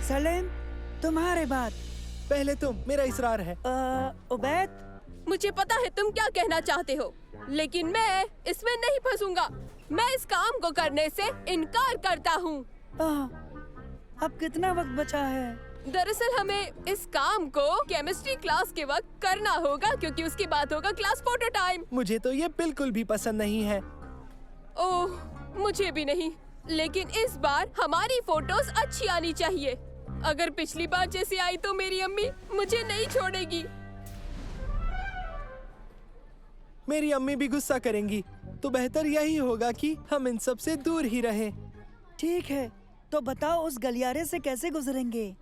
सलेम, तुम्हारे बाद। पहले तुम, मेरा इसरार है। उबैद, मुझे पता है तुम क्या कहना चाहते हो, लेकिन मैं इसमें नहीं फंसूंगा। मैं इस काम को करने से इनकार करता हूँ। अब कितना वक्त बचा है? दरअसल हमें इस काम को केमिस्ट्री क्लास के वक्त करना होगा, क्योंकि उसके बाद होगा क्लास फोटो टाइम। मुझे तो ये बिल्कुल भी पसंद नहीं है। ओह, मुझे भी नहीं, लेकिन इस बार हमारी फोटोज अच्छी आनी चाहिए। अगर पिछली बार जैसी आई तो मेरी अम्मी मुझे नहीं छोड़ेगी। मेरी अम्मी भी गुस्सा करेंगी, तो बेहतर यही होगा कि हम इन सब से दूर ही रहें। ठीक है, तो बताओ उस गलियारे से कैसे गुजरेंगे?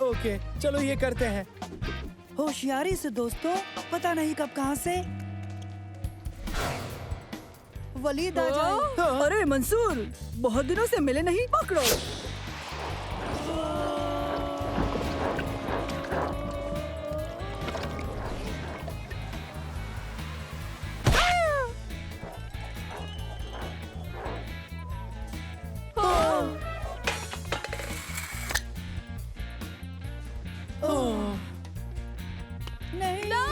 ओके, चलो ये करते हैं। होशियारी से दोस्तों, पता नहीं कब कहां से वलीद आ जाए। अरे मंसूर, बहुत दिनों से मिले नहीं, पकड़ो। नहीं, नहीं।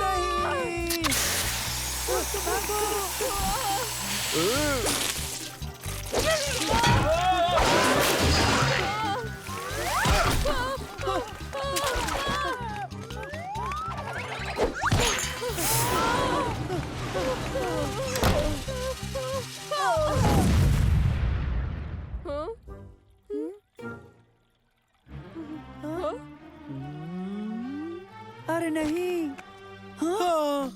अरे नहीं। हाँ।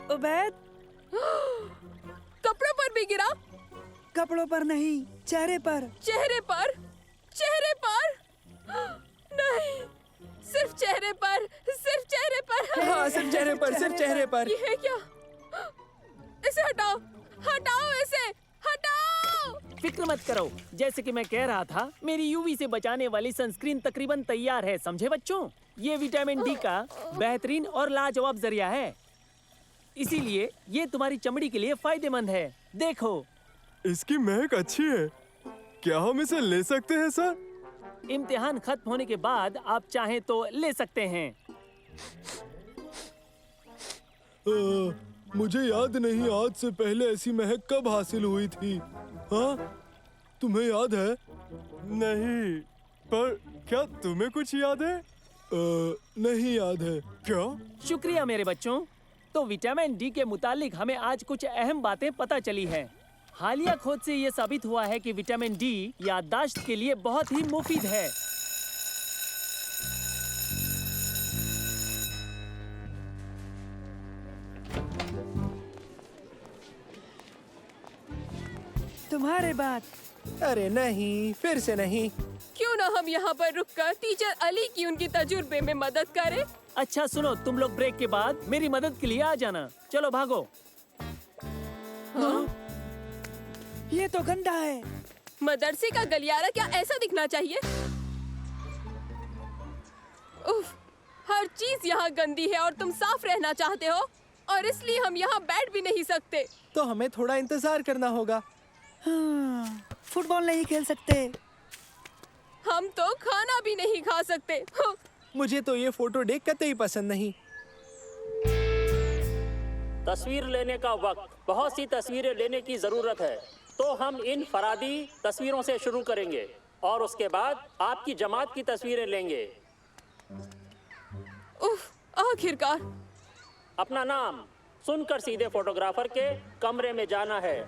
उबैद, कपड़ों पर भी गिरा? कपड़ों पर नहीं, चेहरे पर। चेहरे पर? चेहरे पर? नहीं, सिर्फ चेहरे पर, सिर्फ चेहरे पर। हाँ, सिर्फ चेहरे पर, सिर्फ चेहरे पर। ये है क्या? इसे हटाओ, हटाओ इसे, हटाओ! फिक्र मत करो, जैसे कि मैं कह रहा था, मेरी यूवी से बचाने वाली सनस्क्रीन तकरीबन तैयार है, समझे बच्चों? ये विटामिन डी का बेहतरीन और लाजवाब जरिया है, इसीलिए ये तुम्हारी चमड़ी के लिए फायदेमंद है। देखो, इसकी महक अच्छी है। क्या हम इसे ले सकते हैं सर? इम्तिहान खत्म होने के बाद आप चाहें तो ले सकते हैं। मुझे याद नहीं आज से पहले ऐसी महक कब हासिल हुई थी। हाँ, तुम्हें याद है? नहीं, पर क्या तुम्हें कुछ याद है? नहीं याद है। क्या? शुक्रिया मेरे बच्चों। तो विटामिन डी के मुतालिक हमें आज कुछ अहम बातें पता चली हैं। हालिया खोज से ये साबित हुआ है कि विटामिन डी याददाश्त के लिए बहुत ही मुफीद है। तुम्हारे बाद। अरे नहीं, फिर से नहीं। क्यों ना हम यहाँ पर रुककर टीचर अली की उनकी तजुर्बे में मदद करें। अच्छा सुनो, तुम लोग ब्रेक के बाद मेरी मदद के लिए आ जाना। चलो भागो। ये तो गंदा है। मदरसे का गलियारा क्या ऐसा दिखना चाहिए? उफ, हर चीज यहाँ गंदी है और तुम साफ रहना चाहते हो और इसलिए हम यहाँ बैठ भी नहीं सकते। तो हमें थोड़ा इंतजार करना होगा। हाँ, फुटबॉल नहीं खेल सकते। हम तो खाना भी नहीं खा सकते। हाँ, मुझे तो ये फोटो देख कतई पसंद नहीं। तस्वीर लेने का वक्त। बहुत सी तस्वीरें लेने की जरूरत है, तो हम इन फरादी तस्वीरों से शुरू करेंगे और उसके बाद आपकी जमात की तस्वीरें लेंगे। उफ, आखिरकार। अपना नाम सुनकर सीधे फोटोग्राफर के कमरे में जाना है।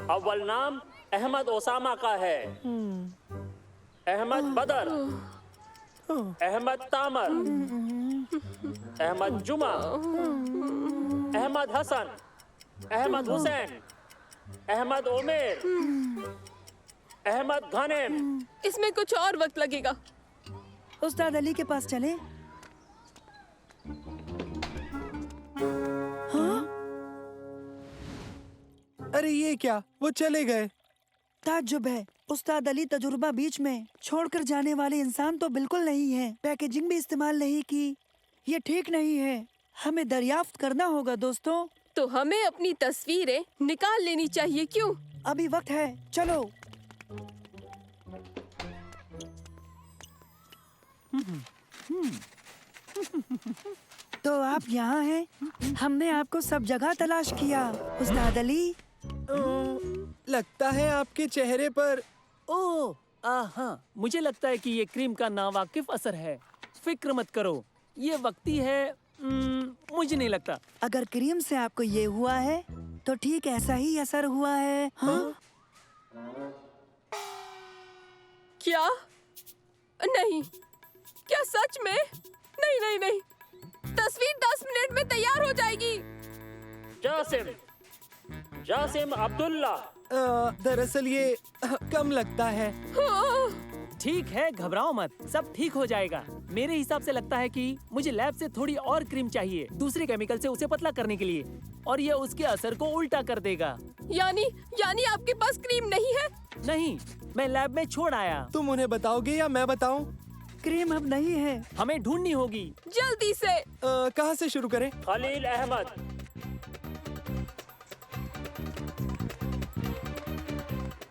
अव्वल नाम अहमद ओसामा का है। अहमद बदर, अहमद तामर, अहमद जुमा, अहमद हसन, अहमद हुसैन, अहमद ओमेर, अहमद गनेम। इसमें कुछ और वक्त लगेगा। उस्ताद अली के पास चले। हाँ? अरे ये क्या, वो चले गए। ताज्जुब है, उस्ताद अली तजुर्बा बीच में छोड़कर जाने वाले इंसान तो बिल्कुल नहीं है। पैकेजिंग भी इस्तेमाल नहीं की। ये ठीक नहीं है। हमें दरियाफ्त करना होगा दोस्तों। तो हमें अपनी तस्वीरें निकाल लेनी चाहिए। क्यों? अभी वक्त है, चलो। तो आप यहाँ हैं? हमने आपको सब जगह तलाश किया। उस्ताद अली, लगता है आपके चेहरे पर ओह, हाँ, मुझे लगता है कि ये क्रीम का नावाकिफ असर है। फिक्र मत करो, ये वक्ती है। मुझे नहीं लगता। अगर क्रीम से आपको ये हुआ है तो ठीक ऐसा ही असर हुआ है। हाँ? क्या? नहीं, क्या सच में? नहीं नहीं नहीं, तस्वीर 10 मिनट में तैयार हो जाएगी। जासिम, जासिम अब्दुल्ला। दरअसल ये कम लगता है। ठीक है, घबराओ मत, सब ठीक हो जाएगा। मेरे हिसाब से लगता है कि मुझे लैब से थोड़ी और क्रीम चाहिए, दूसरे केमिकल से उसे पतला करने के लिए, और ये उसके असर को उल्टा कर देगा। यानी आपके पास क्रीम नहीं है? नहीं, मैं लैब में छोड़ आया। तुम उन्हें बताओगे या मैं बताऊं? क्रीम अब नहीं है। हमें ढूंढनी होगी। जल्दी से। कहाँ से शुरू करें? खलील अहमद।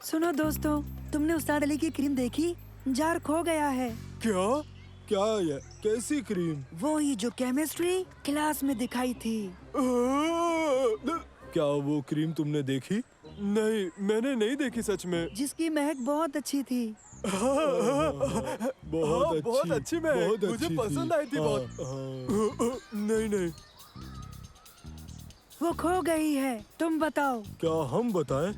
सुनो दोस्तों, तुमने उस्ताद अली की क्रीम देखी? जार खो गया है। क्या क्या ये कैसी क्रीम? वो ही जो केमिस्ट्री क्लास में दिखाई थी। क्या वो क्रीम तुमने देखी? नहीं, मैंने नहीं देखी सच में। जिसकी महक बहुत अच्छी थी। बहुत अच्छी महक, बहुत मुझे अच्छी पसंद थी। आई थी बहुत। नहीं नहीं, वो खो गई है। तुम बताओ। क्या हम बताएं?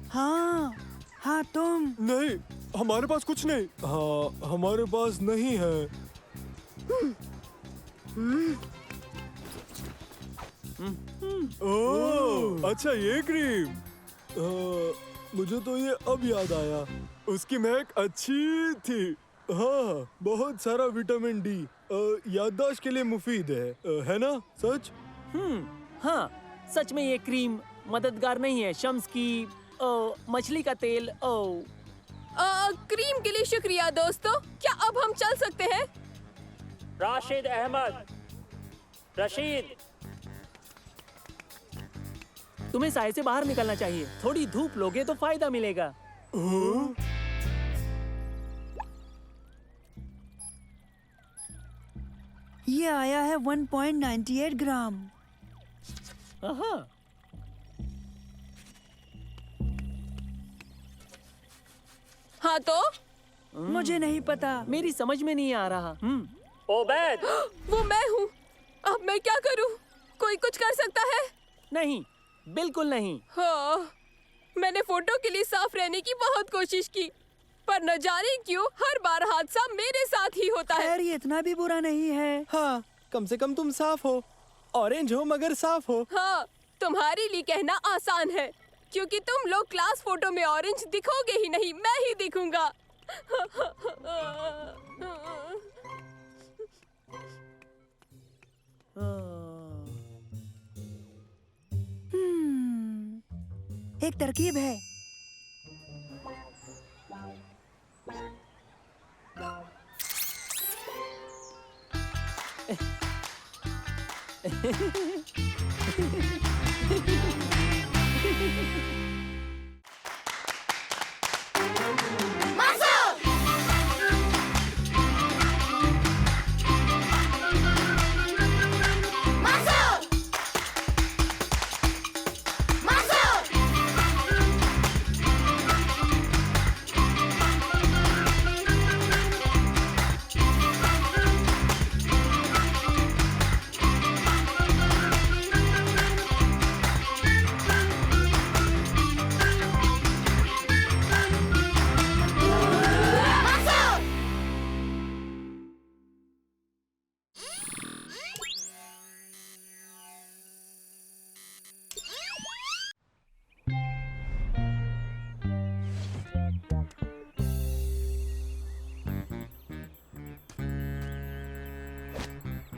हाँ तुम। नहीं, हमारे पास कुछ नहीं। हाँ, हमारे पास नहीं है। ओह, अच्छा ये क्रीम। मुझे तो ये अब याद आया, उसकी महक अच्छी थी। हाँ, बहुत सारा विटामिन डी, याददाश्त के लिए मुफीद है ना? सच? हाँ, सच में ये क्रीम मददगार नहीं है। शम्स की मछली का तेल। क्रीम के लिए शुक्रिया दोस्तों। क्या अब हम चल सकते हैं? राशिद अहमद। रशीद, तुम्हें साए से बाहर निकलना चाहिए। थोड़ी धूप लोगे तो फायदा मिलेगा। ये आया है 1.98 ग्राम। हाँ, हाँ तो मुझे नहीं पता। मेरी समझ में नहीं आ रहा। ओबैद। वो मैं हूँ। अब मैं क्या करूँ? कोई कुछ कर सकता है? नहीं, बिल्कुल नहीं। हाँ, मैंने फोटो के लिए साफ रहने की बहुत कोशिश की, पर न जाने क्यों हर बार हादसा मेरे साथ ही होता है। खैर, ये इतना भी बुरा नहीं है। हाँ, कम से कम तुम साफ हो। ऑरेंज हो मगर साफ हो। हाँ, तुम्हारे लिए कहना आसान है, क्योंकि तुम लोग क्लास फोटो में ऑरेंज दिखोगे ही नहीं, मैं ही दिखूंगा। एक तरकीब है।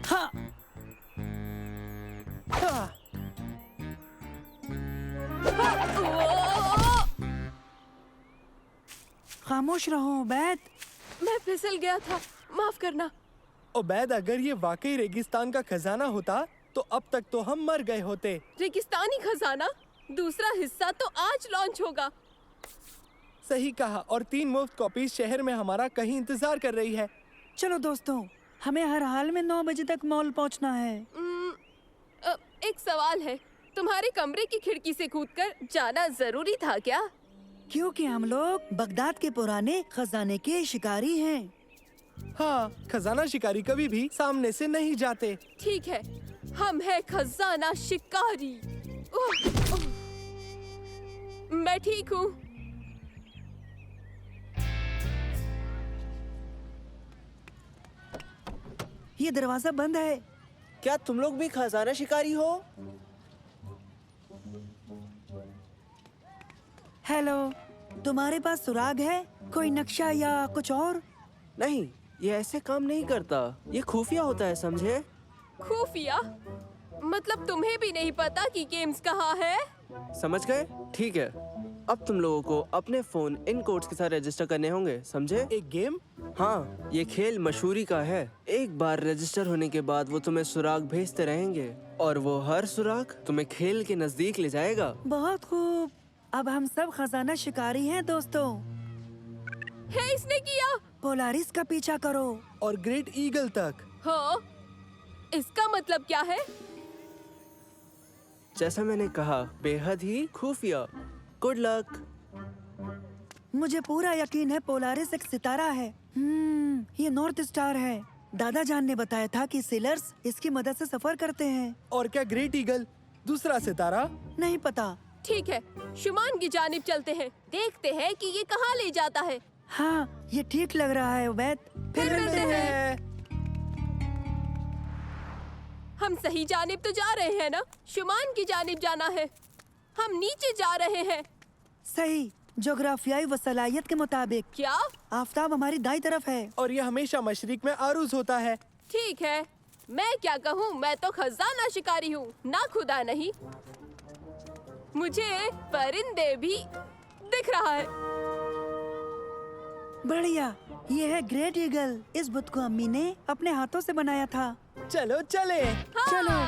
हाँ। हाँ। खामोश रहो बैत। मैं फिसल गया था, माफ करना। उबैद, अगर ये वाकई रेगिस्तान का खजाना होता तो अब तक तो हम मर गए होते। रेगिस्तानी खजाना दूसरा हिस्सा तो आज लॉन्च होगा। सही कहा, और 3 मुफ्त कॉपीज शहर में हमारा कहीं इंतजार कर रही है। चलो दोस्तों, हमें हर हाल में 9 बजे तक मॉल पहुंचना है। एक सवाल है, तुम्हारे कमरे की खिड़की से कूदकर जाना जरूरी था क्या? क्योंकि हम लोग बगदाद के पुराने खजाने के शिकारी हैं। हाँ, खजाना शिकारी कभी भी सामने से नहीं जाते। ठीक है, हम हैं खजाना शिकारी। ओह, ओह। मैं ठीक हूँ। ये दरवाजा बंद है। क्या तुम लोग भी खजाना शिकारी हो? हेलो, तुम्हारे पास सुराग है? कोई नक्शा या कुछ और? नहीं, ये ऐसे काम नहीं करता। ये खुफिया होता है, समझे? खुफिया? मतलब तुम्हें भी नहीं पता कि गेम्स कहाँ है? समझ गए? ठीक है। अब तुम लोगों को अपने फोन इन कोड्स के साथ रजिस्टर करने होंगे, समझे? एक गेम? हाँ, ये खेल मशहूरी का है। एक बार रजिस्टर होने के बाद वो तुम्हें सुराग भेजते रहेंगे और वो हर सुराग तुम्हें खेल के नजदीक ले जाएगा। बहुत खूब। अब हम सब खजाना शिकारी हैं दोस्तों। है इसने किया। पोलारिस का पीछा करो और ग्रेट ईगल तक। हाँ, इसका मतलब क्या है? जैसा मैंने कहा, बेहद ही खुफिया। Good luck. मुझे पूरा यकीन है पोलारिस एक सितारा है। ये नॉर्थ स्टार है। दादा जान ने बताया था कि सेलर्स इसकी मदद से सफर करते हैं। और क्या ग्रेट ईगल दूसरा सितारा? नहीं पता। ठीक है, शुमान की जानिब चलते हैं, देखते हैं कि ये कहाँ ले जाता है। हाँ, ये ठीक लग रहा है उबैद। फिर मिलते हैं। हम सही जानिब तो जा रहे हैं ना? शुमान की जानिब जाना है। हम नीचे जा रहे हैं। सही, जोग्राफियाई वसलायत के मुताबिक। क्या? आफताब हमारी दाईं तरफ है। और ये हमेशा मशरिक में आरूज होता है। ठीक है, मैं क्या कहूँ, मैं तो खजाना शिकारी हूँ, ना खुदा नहीं। मुझे परिंदे भी दिख रहा है। बढ़िया, ये है ग्रेट ईगल। इस बुत को अम्मी ने अपने हाथों से बनाया था। चलो चले। हाँ। चलो।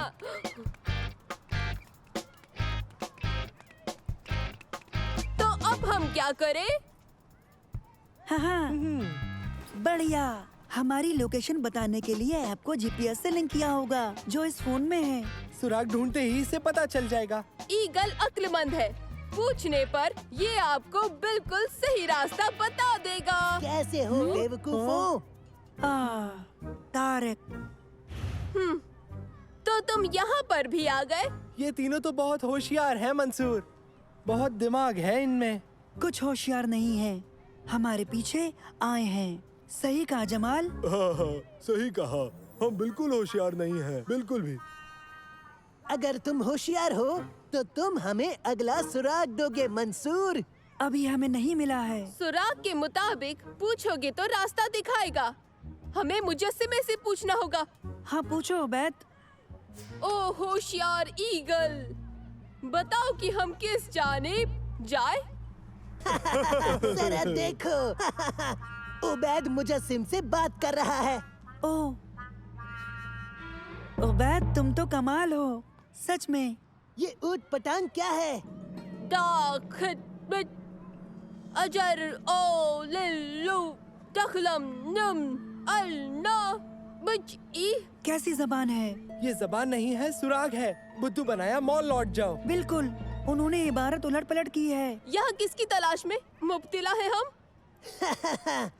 तो अब हम क्या करें? हाँ, बढ़िया। हमारी लोकेशन बताने के लिए ऐप को जीपीएस से लिंक किया होगा जो इस फोन में है। सुराग ढूंढते ही इसे पता चल जाएगा। ईगल अक्लमंद है, पूछने पर ये आपको बिल्कुल सही रास्ता बता देगा। कैसे हो बेवकूफों? तारिक। तो तुम यहाँ पर भी आ गए? ये तीनों तो बहुत होशियार हैं मंसूर। बहुत दिमाग है इनमें। कुछ होशियार नहीं है, हमारे पीछे आए हैं। सही कहा जमाल। हाँ हाँ, सही कहा। हम बिल्कुल होशियार नहीं हैं, बिल्कुल भी। अगर तुम होशियार हो तो तुम हमें अगला सुराग दोगे मंसूर। अभी हमें नहीं मिला है। सुराग के मुताबिक पूछोगे तो रास्ता दिखाएगा। हमें मुजस्सिमे से पूछना होगा। हाँ पूछो उबैद। ओ होशियार ईगल, बताओ कि हम किस जानिब जाए? जरा देखो, उबैद मुजस्सिम से बात कर रहा है। ओ उबैद, तुम तो कमाल हो सच में। ये ऊट पटांग क्या है? दाखित अजर ओ लिल्लू तखलम नम अलना बची। कैसी जबान है? ये जबान नहीं है, सुराग है। बुद्धू बनाया, मॉल लौट जाओ। बिल्कुल, उन्होंने इबारत उलट पलट की है। यहाँ किसकी तलाश में मुब्तिला है हम?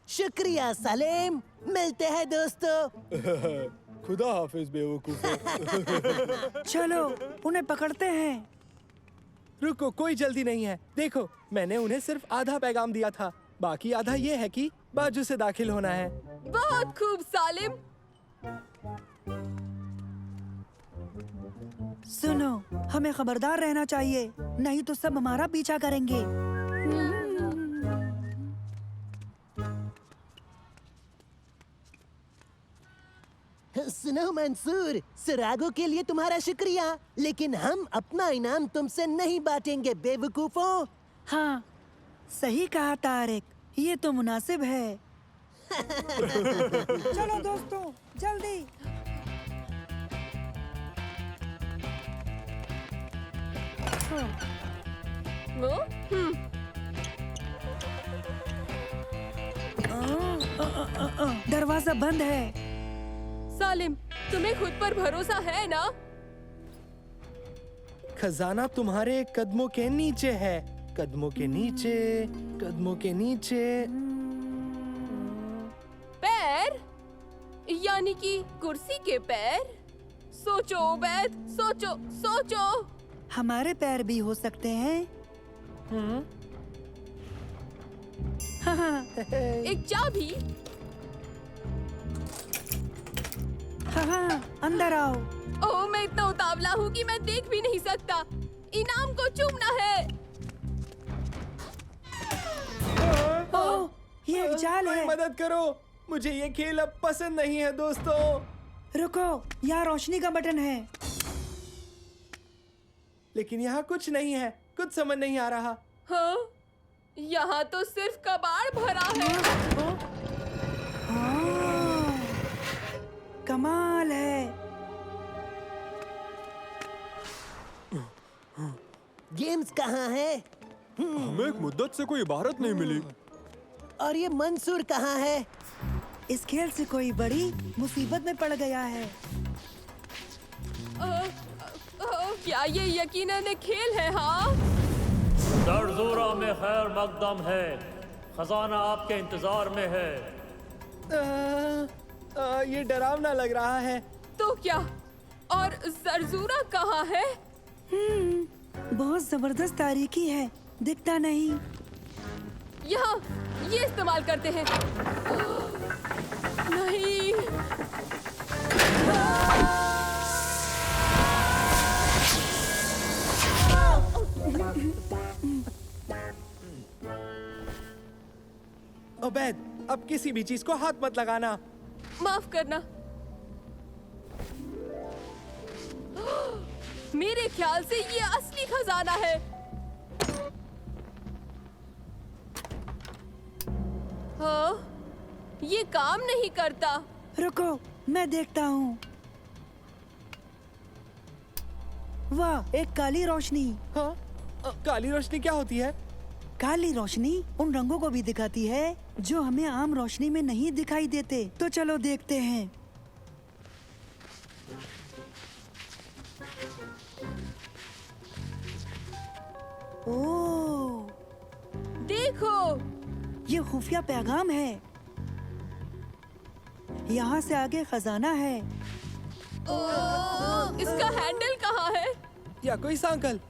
शुक्रिया सलीम, मिलते हैं दोस्तों। खुदा हाफिज बेवकूफों। चलो उन्हें पकड़ते हैं। रुको, कोई जल्दी नहीं है। देखो, मैंने उन्हें सिर्फ आधा पैगाम दिया था, बाकी आधा ये है कि बाजू से दाखिल होना है। बहुत खूब सालिम। सुनो, हमें खबरदार रहना चाहिए, नहीं तो सब हमारा पीछा करेंगे। सुनो मंसूर, सुरागों के लिए तुम्हारा शुक्रिया, लेकिन हम अपना इनाम तुमसे नहीं बांटेंगे बेवकूफों। हाँ सही कहा तारिक, ये तो मुनासिब है। चलो दोस्तों जल्दी। वो? दरवाजा बंद है। सालिम, तुम्हें खुद पर भरोसा है ना? खजाना तुम्हारे कदमों के नीचे है। कदमों के नीचे, कदमों के नीचे। पैर? यानी कि कुर्सी के पैर? सोचो उबैद, सोचो सोचो। हमारे पैर भी हो सकते हैं। हाँ, एक चाबी? हाँ, अंदर आओ। ओह, मैं इतना उतावला हूँ कि मैं देख भी नहीं सकता। इनाम को चूमना है। ओह, ये एक जाल है। मदद करो, मुझे ये खेल अब पसंद नहीं है दोस्तों। रुको, यहाँ रोशनी का बटन है। लेकिन यहाँ कुछ नहीं है, कुछ समझ नहीं आ रहा। हाँ, यहाँ तो सिर्फ कबाड़ भरा है। हाँ, कमाल है। गेम्स कहाँ है? हमें एक मुद्दत से कोई इबारत नहीं मिली। और ये मंसूर कहाँ है? इस खेल से कोई बड़ी मुसीबत में पड़ गया है। क्या ये यकीनन एक खेल है? हाँ, दरजोरा में खैर मकदम है, खजाना आपके इंतजार में है। ये डरावना लग रहा है। तो क्या? और जरजूरा कहाँ है? बहुत जबरदस्त तारीकी है, दिखता नहीं। यहाँ, ये इस्तेमाल करते हैं। नहीं। उबैद, अब किसी भी चीज को हाथ मत लगाना। माफ करना। मेरे ख्याल से ये असली खजाना है। हाँ, ये काम नहीं करता। रुको, मैं देखता हूँ। वाह, एक काली रोशनी। हाँ, काली रोशनी क्या होती है? काली रोशनी उन रंगों को भी दिखाती है जो हमें आम रोशनी में नहीं दिखाई देते। तो चलो देखते हैं। ओह, देखो, ये खुफिया पैगाम है। यहाँ से आगे खजाना है। इसका हैंडल कहाँ है? या कोई सांकल?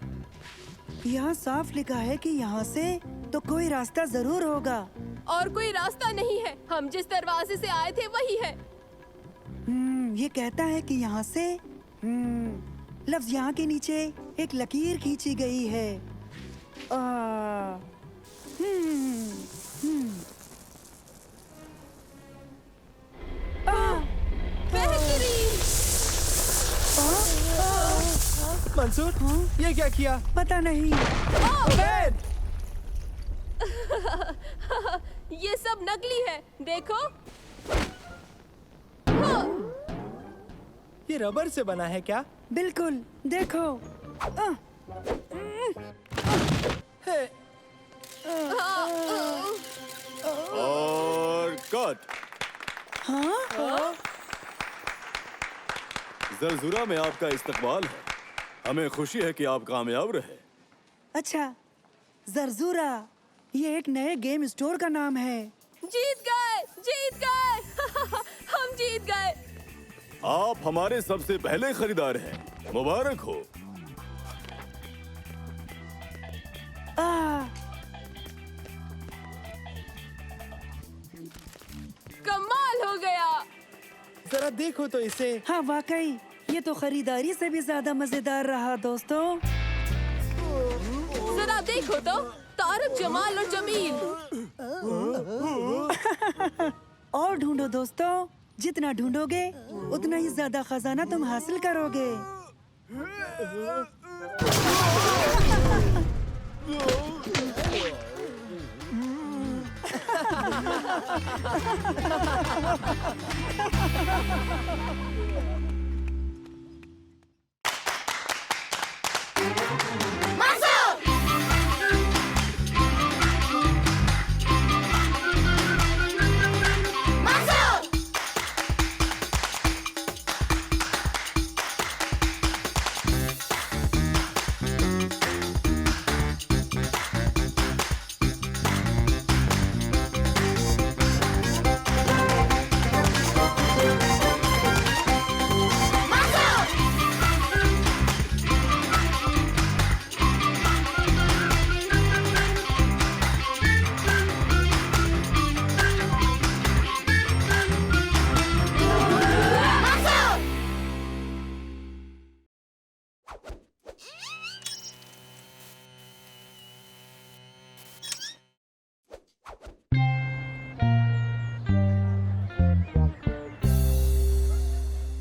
यहाँ साफ लिखा है कि यहाँ से तो कोई रास्ता जरूर होगा। और कोई रास्ता नहीं है। हम जिस दरवाजे से आए थे वही है। ये कहता है कि यहाँ से लफ्ज यहाँ के नीचे एक लकीर खींची गई है। मंसूर, ये क्या किया? पता नहीं। उबैद! ये सब नकली है, देखो। ये रबर से बना है क्या? बिल्कुल, देखो। है। और कट। जरजुरा में आपका इस्तकबाल है। हमें खुशी है कि आप कामयाब रहे। अच्छा, जरजूरा ये एक नए गेम स्टोर का नाम है। जीत गए, जीत गए। हम जीत गए। आप हमारे सबसे पहले खरीदार हैं। मुबारक हो। कमाल हो गया। जरा देखो तो इसे। हाँ वाकई, ये तो खरीदारी से भी ज्यादा मजेदार रहा दोस्तों। जरा देखो तो, तारक, जमाल और जमील। और ढूंढो दोस्तों, जितना ढूंढोगे उतना ही ज्यादा खजाना तुम हासिल करोगे।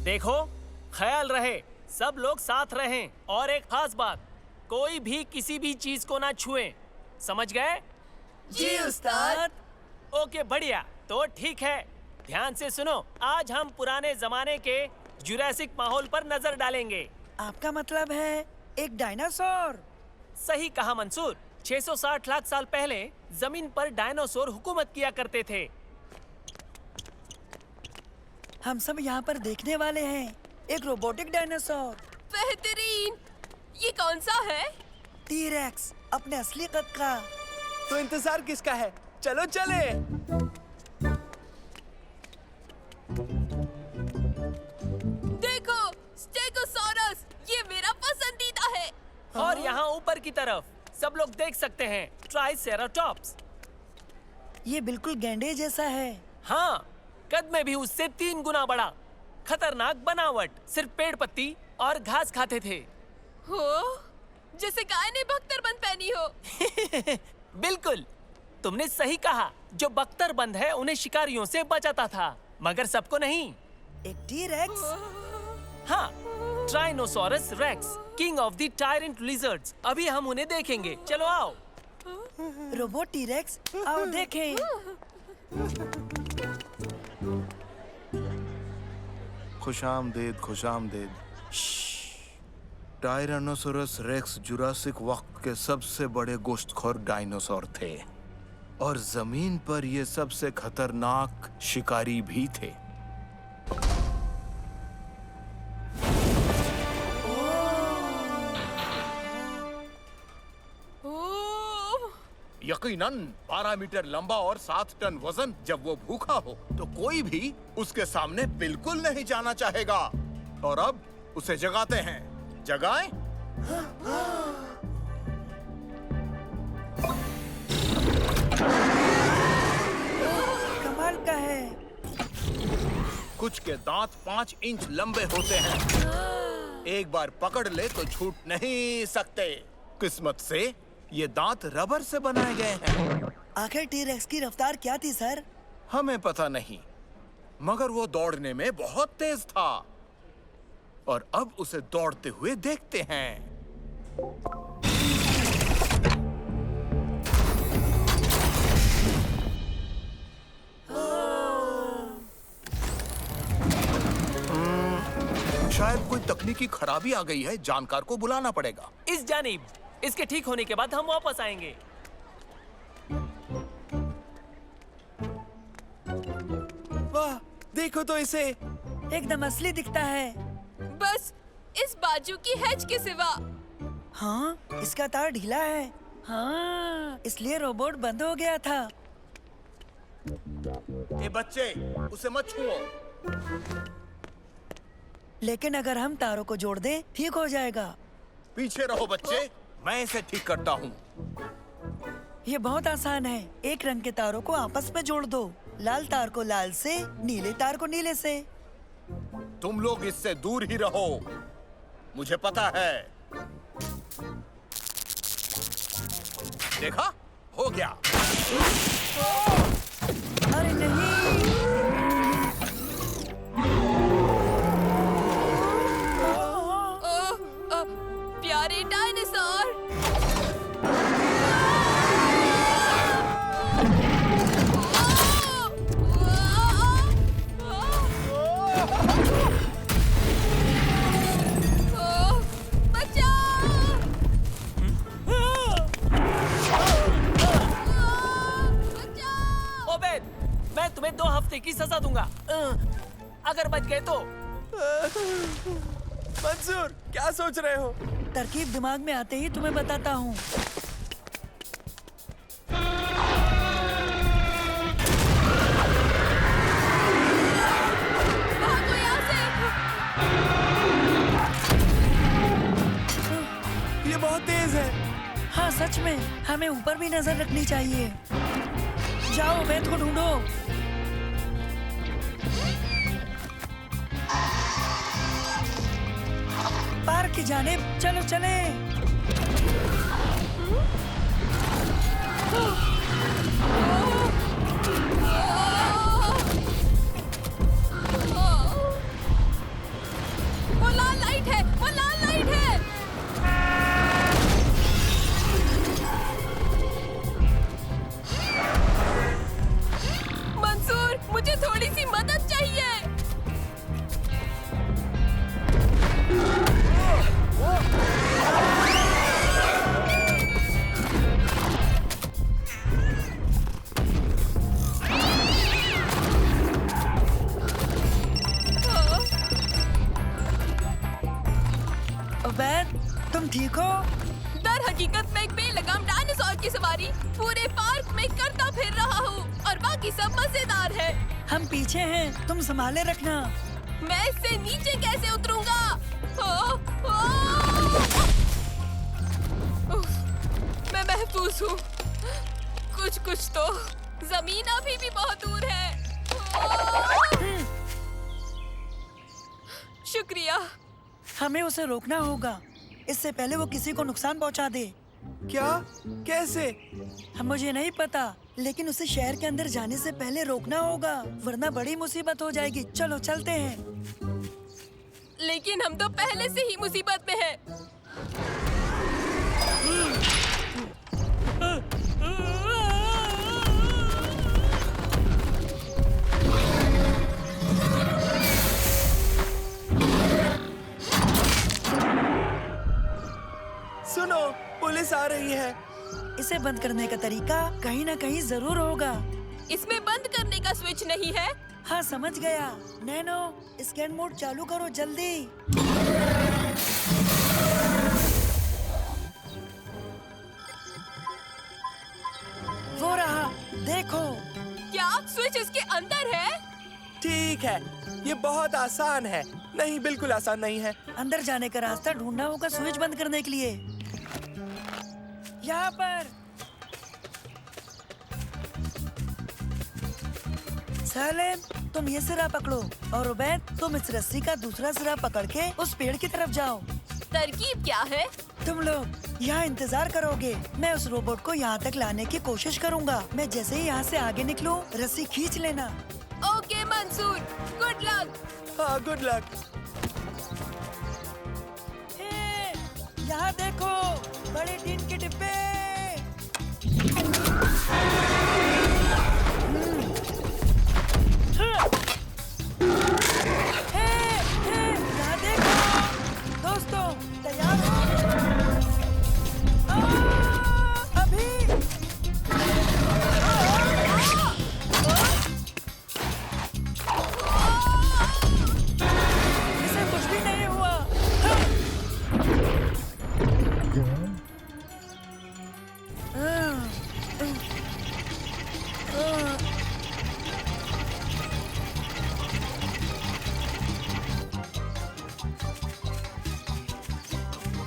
देखो, ख्याल रहे, सब लोग साथ रहें। और एक खास बात, कोई भी किसी भी चीज को ना छुएं। समझ गए? जी उस्ताद। ओके, बढ़िया। तो ठीक है, ध्यान से सुनो। आज हम पुराने जमाने के जुरासिक माहौल पर नजर डालेंगे। आपका मतलब है एक डायनासोर? सही कहा मंसूर। 660 लाख साल पहले जमीन पर डायनासोर हुकूमत किया करते थे। हम सब यहाँ पर देखने वाले हैं एक रोबोटिक डायनासोर। बेहतरीन। ये कौन सा है? टी-रेक्स, अपने असली कद का। तो इंतजार किसका है? चलो चले। देखो, स्टेगोसॉरस, ये मेरा पसंदीदा है। और यहाँ ऊपर की तरफ सब लोग देख सकते हैं ट्राइसेराटॉप्स। ये बिल्कुल गैंडे जैसा है। हाँ, कद में भी उससे 3 गुना बड़ा। खतरनाक बनावट, सिर्फ पेड़ पत्ती और घास खाते थे। हो, जैसे गाय ने बख्तरबंद पहनी हो। बिल्कुल, तुमने सही कहा। जो बख्तरबंद है उन्हें शिकारियों से बचाता था, मगर सबको नहीं। एक टी-रेक्स? हाँ, Tyrannosaurus rex, king of the tyrant lizards. अभी हम उन्हें देखेंगे। चलो आओ। रोबोट टी-रेक्स, आओ देखें। खुशामदीद, खुशामदीद। टायरानोसोरस रेक्स जुरासिक वक्त के सबसे बड़े गोश्तखोर डायनासोर थे और जमीन पर ये सबसे खतरनाक शिकारी भी थे। यकीनन 12 मीटर लंबा और 7 टन वजन। जब वो भूखा हो तो कोई भी उसके सामने बिल्कुल नहीं जाना चाहेगा। और अब उसे जगाते हैं। जगाएं? कमाल का है। कुछ के दांत 5 इंच लंबे होते हैं। एक बार पकड़ ले तो छूट नहीं सकते। किस्मत से ये दांत रबर से बनाए गए हैं। आखिर टी-रेक्स की रफ्तार क्या थी सर? हमें पता नहीं, मगर वो दौड़ने में बहुत तेज था। और अब उसे दौड़ते हुए देखते हैं। शायद कोई तकनीकी खराबी आ गई है, जानकार को बुलाना पड़ेगा। इस जानिब, इसके ठीक होने के बाद हम वापस आएंगे। वाह, देखो तो इसे। एकदम असली दिखता है। बस इस बाजू की हैच के सिवा। हाँ, इसका तार ढीला है। हाँ, इसलिए रोबोट बंद हो गया था। ए बच्चे, उसे मत छुओ। लेकिन अगर हम तारों को जोड़ दें, ठीक हो जाएगा। पीछे रहो बच्चे, मैं इसे ठीक करता हूँ। ये बहुत आसान है। एक रंग के तारों को आपस में जोड़ दो। लाल तार को लाल से, नीले तार को नीले से। तुम लोग इससे दूर ही रहो, मुझे पता है। देखा, हो गया। अरे नहीं। प्यारे डायनासोर। ओबेद, मैं तुम्हें 2 हफ्ते की सजा दूंगा। अगर बच गए तो। मंसूर, क्या सोच रहे हो? तरकीब दिमाग में आते ही तुम्हें बताता हूँ। भागो यहाँ से। ये बहुत तेज है। हाँ, सच में हमें ऊपर भी नजर रखनी चाहिए। जाओ, वेद को ढूंढो। पार्क की जानिब चलो चले। वो लाल लाइट है, वो लाल लाइट है। मंसूर, मुझे थोड़ी सी मदद चाहिए। वैद, तुम ठीक हो? दर हकीकत मैं एक बेलगाम डायनासोर की सवारी पूरे पार्क में करता फिर रहा हूँ और बाकी सब मजेदार है। हम पीछे हैं, तुम संभाले रखना। मैं इससे नीचे कैसे उतरूंगा? उफ, मैं महफूज हूँ। कुछ तो जमीन अभी भी बहुत दूर है। शुक्रिया। हमें उसे रोकना होगा, इससे पहले वो किसी को नुकसान पहुंचा दे। क्या? कैसे? मुझे नहीं पता, लेकिन उसे शहर के अंदर जाने से पहले रोकना होगा, वरना बड़ी मुसीबत हो जाएगी। चलो चलते हैं। लेकिन हम तो पहले से ही मुसीबत में हैं। सुनो, पुलिस आ रही है। इसे बंद करने का तरीका कहीं ना कहीं जरूर होगा। इसमें बंद करने का स्विच नहीं है। हाँ, समझ गया। नैनो, स्कैन मोड चालू करो जल्दी। वो रहा, देखो। क्या स्विच इसके अंदर है? ठीक है, ये बहुत आसान है। नहीं, बिल्कुल आसान नहीं है। अंदर जाने का रास्ता ढूंढना होगा स्विच बंद करने के लिए। यहाँ पर। सलेम, तुम ये सिरा पकड़ो और उबैद, तुम इस रस्सी का दूसरा सिरा पकड़ के उस पेड़ की तरफ जाओ। तरकीब क्या है? तुम लोग यहाँ इंतजार करोगे। मैं उस रोबोट को यहाँ तक लाने की कोशिश करूँगा। मैं जैसे ही यहाँ से आगे निकलूं, रस्सी खींच लेना। Okay Mansoor, good luck. हाँ, गुड लक। यहाँ यहाँ देखो, बड़े टीन के डिब्बे। यहाँ देखो, दोस्तों, तैयार हो? अभी। इसे कुछ भी नहीं हुआ।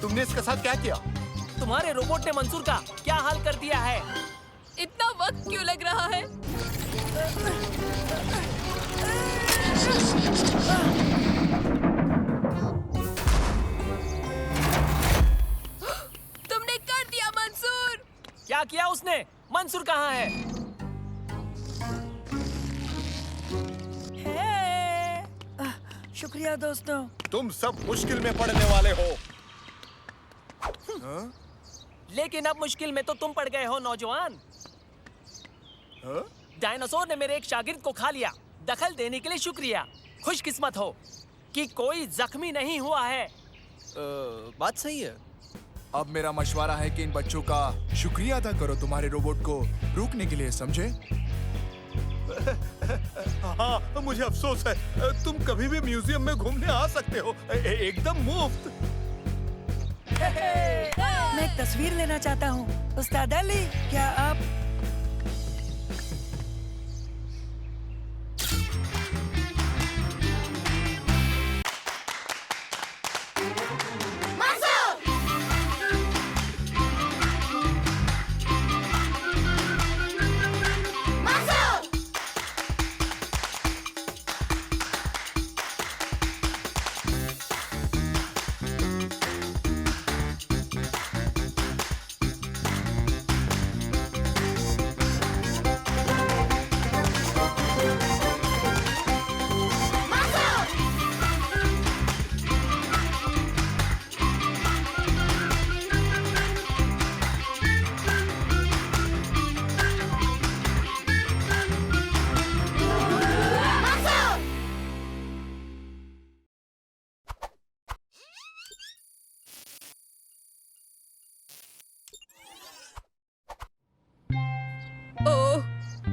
तुमने इसके साथ क्या किया? तुम्हारे रोबोट ने मंसूर का क्या हाल कर दिया है? इतना वक्त क्यों लग रहा है? तुमने कर दिया मंसूर। क्या किया उसने? मंसूर कहाँ है? शुक्रिया दोस्तों। तुम सब मुश्किल में पड़ने वाले हो। लेकिन अब मुश्किल में तो तुम पड़ गए हो नौजवान। डायनासोर ने मेरे एक शागिर्द को खा लिया। दखल देने के लिए शुक्रिया। खुशकिस्मत हो कि कोई जख्मी नहीं हुआ है। बात सही है। अब मेरा मशवरा है कि इन बच्चों का शुक्रिया अदा करो तुम्हारे रोबोट को रोकने के लिए, समझे? हाँ, मुझे अफसोस है। तुम कभी भी म्यूजियम में घूमने आ सकते हो, एकदम मुफ्त। मैं एक तस्वीर लेना चाहता हूँ। उस्ताद अली, क्या आप?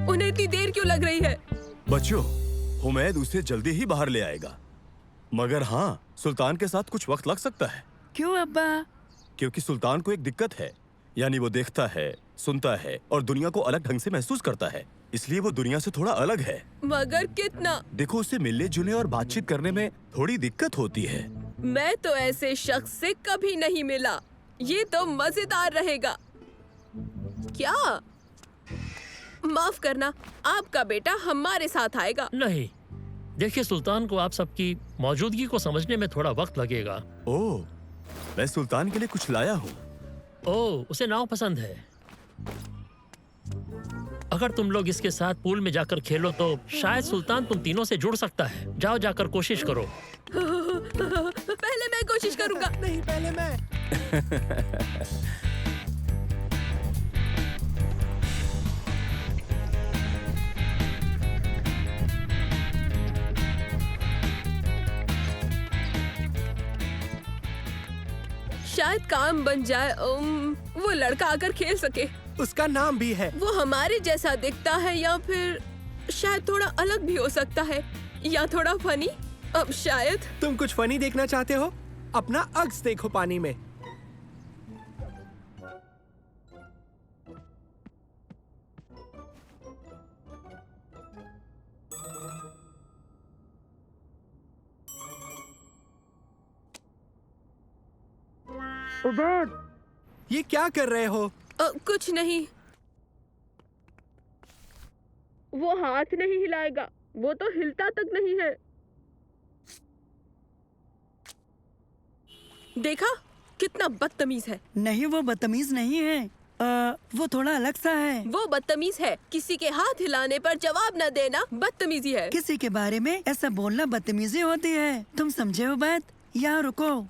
उन्हें इतनी देर क्यों लग रही है? बच्चों, हुमैद उसे जल्दी ही बाहर ले आएगा। मगर हाँ, सुल्तान के साथ कुछ वक्त लग सकता है। क्यों अब्बा? क्योंकि सुल्तान को एक दिक्कत है, यानी वो देखता है, सुनता है और दुनिया को अलग ढंग से महसूस करता है। इसलिए वो दुनिया से थोड़ा अलग है। मगर कितना? देखो, उसे मिलने जुलने और बातचीत करने में थोड़ी दिक्कत होती है। मैं तो ऐसे शख्स से कभी नहीं मिला। ये तो मजेदार रहेगा। क्या? माफ करना, आपका बेटा हमारे साथ आएगा। नहीं, देखिए सुल्तान को आप सबकी मौजूदगी को समझने में थोड़ा वक्त लगेगा। ओह, मैं सुल्तान के लिए कुछ लाया हूँ। ओह, उसे नाव पसंद है। अगर तुम लोग इसके साथ पूल में जाकर खेलो तो शायद सुल्तान तुम तीनों से जुड़ सकता है। जाओ, जाकर कोशिश करो। पहले मैं कोशिश करूंगा। नहीं, पहले मैं। शायद काम बन जाए। वो लड़का आकर खेल सके। उसका नाम भी है। वो हमारे जैसा दिखता है या फिर शायद थोड़ा अलग भी हो सकता है, या थोड़ा फनी। अब शायद तुम कुछ फनी देखना चाहते हो? अपना अक्स देखो पानी में। ये क्या कर रहे हो? कुछ नहीं। वो हाथ नहीं हिलाएगा। वो तो हिलता तक नहीं है। देखा, कितना बदतमीज है। नहीं, वो बदतमीज नहीं है। वो थोड़ा अलग सा है। वो बदतमीज है। किसी के हाथ हिलाने पर जवाब न देना बदतमीजी है। किसी के बारे में ऐसा बोलना बदतमीजी होती है। तुम समझे हो बात? यहाँ रुको।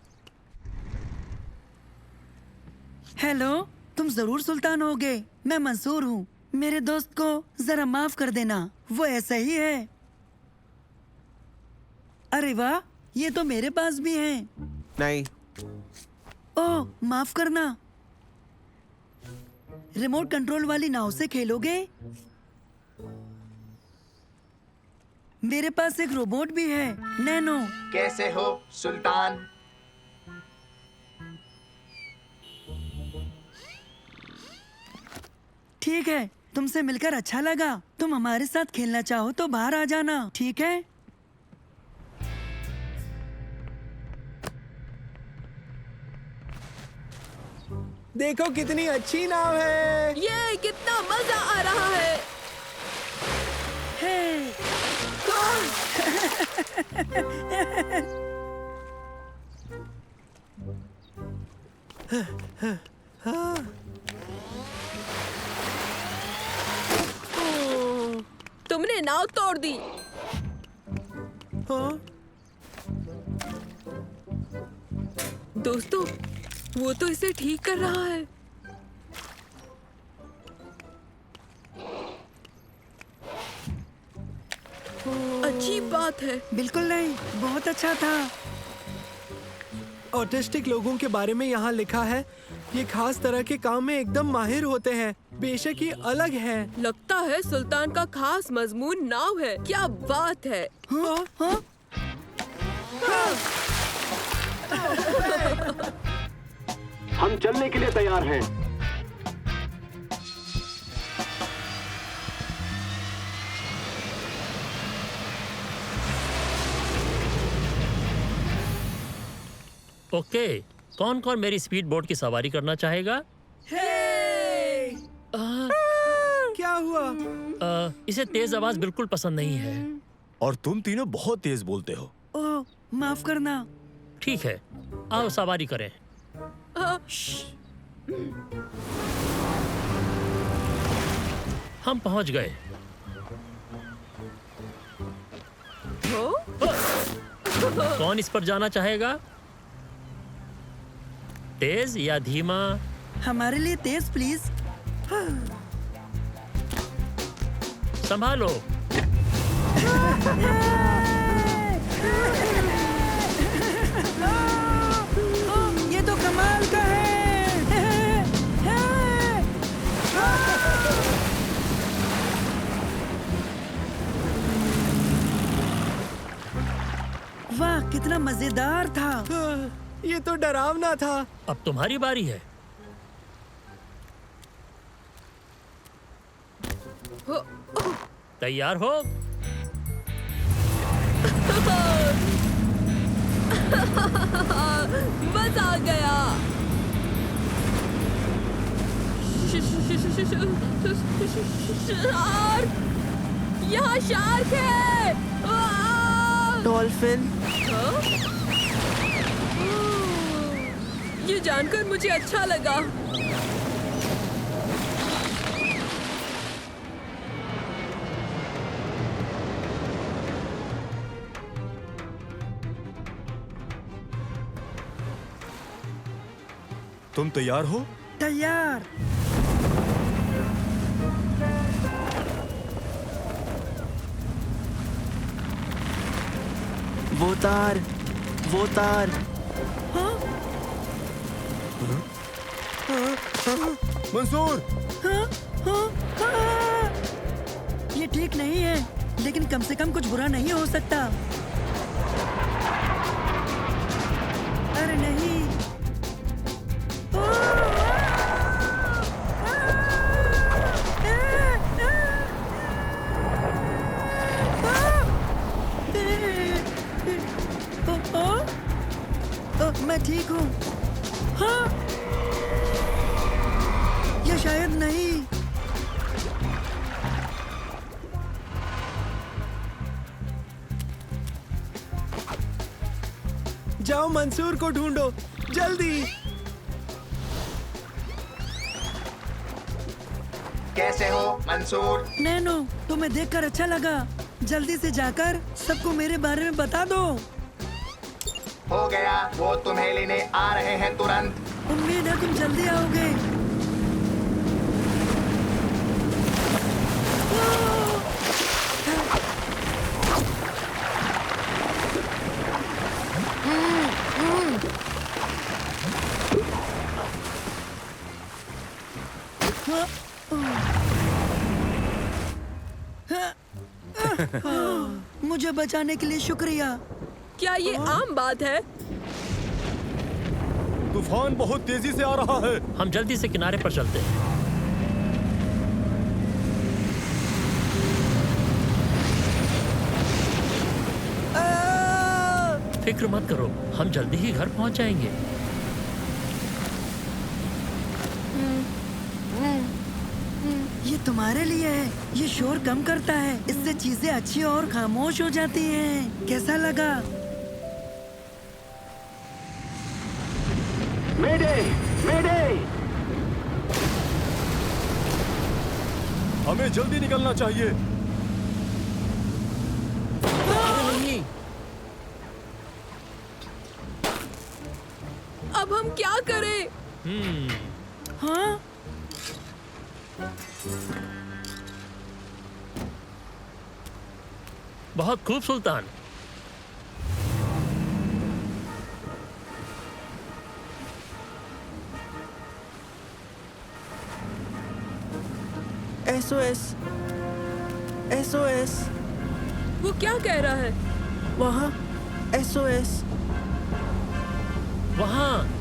हेलो, तुम जरूर सुल्तान होगे। मैं मंसूर हूँ। मेरे दोस्त को जरा माफ कर देना, वो ऐसा ही है। अरे वाह, ये तो मेरे पास भी है। नहीं। ओह, माफ करना। रिमोट कंट्रोल वाली नाव से खेलोगे? मेरे पास एक रोबोट भी है, नैनो। कैसे हो सुल्तान? ठीक है, तुमसे मिलकर अच्छा लगा। तुम हमारे साथ खेलना चाहो तो बाहर आ जाना, ठीक है? देखो कितनी अच्छी नाव है। ये कितना मजा आ रहा है। तुमने नाव तोड़ दी। हाँ? दोस्तों, वो तो इसे ठीक कर रहा है। अच्छी बात है। बिल्कुल नहीं, बहुत अच्छा था। ऑटिस्टिक लोगों के बारे में यहाँ लिखा है, ये खास तरह के काम में एकदम माहिर होते हैं। बेशक ये अलग है। लगता है सुल्तान का खास मजमून नाव है। क्या बात है। हाँ? हाँ? हम चलने के लिए तैयार हैं। ओके, कौन कौन मेरी स्पीड बोट की सवारी करना चाहेगा? क्या हुआ? इसे तेज आवाज बिल्कुल पसंद नहीं है। और तुम तीनों बहुत तेज बोलते हो। ओह, माफ करना। ठीक है, आओ सवारी करें। हम पहुंच गए। कौन इस पर जाना चाहेगा? तेज या धीमा? हमारे लिए तेज प्लीज। संभालो। ये तो कमाल का है। वाह, कितना मजेदार था। ये तो डरावना था। अब तुम्हारी बारी है। तैयार हो? मजा आ गया। शार्क! यहाँ शार्क है। डॉल्फिन। ये जानकर मुझे अच्छा लगा। तुम तैयार हो? तैयार। वो तार, वो तार। मंसूर! ये ठीक नहीं है, लेकिन कम से कम कुछ बुरा नहीं हो सकता। अरे नहीं। मैं ठीक हूँ। हाँ? या शायद नहीं। जाओ मंसूर को ढूंढो, जल्दी। कैसे हो मंसूर? नैनो, तुम्हें देखकर अच्छा लगा। जल्दी से जाकर सबको मेरे बारे में बता दो। हो गया, वो तुम्हें लेने आ रहे हैं तुरंत। उम्मीद है तुम जल्दी आओगे। मुझे बचाने के लिए शुक्रिया। क्या ये आम बात है? तूफान बहुत तेजी से आ रहा है। हम जल्दी से किनारे पर चलते हैं। फिक्र मत करो, हम जल्दी ही घर पहुंच जाएंगे। ये तुम्हारे लिए है। ये शोर कम करता है, इससे चीजें अच्छी और खामोश हो जाती हैं। कैसा लगा? मेडे, मेडे! हमें जल्दी निकलना चाहिए। नहीं, अब हम क्या करें? हाँ? बहुत खूब सुल्तान। SOS, SOS, वो क्या कह रहा है? वहाँ SOS, वहाँ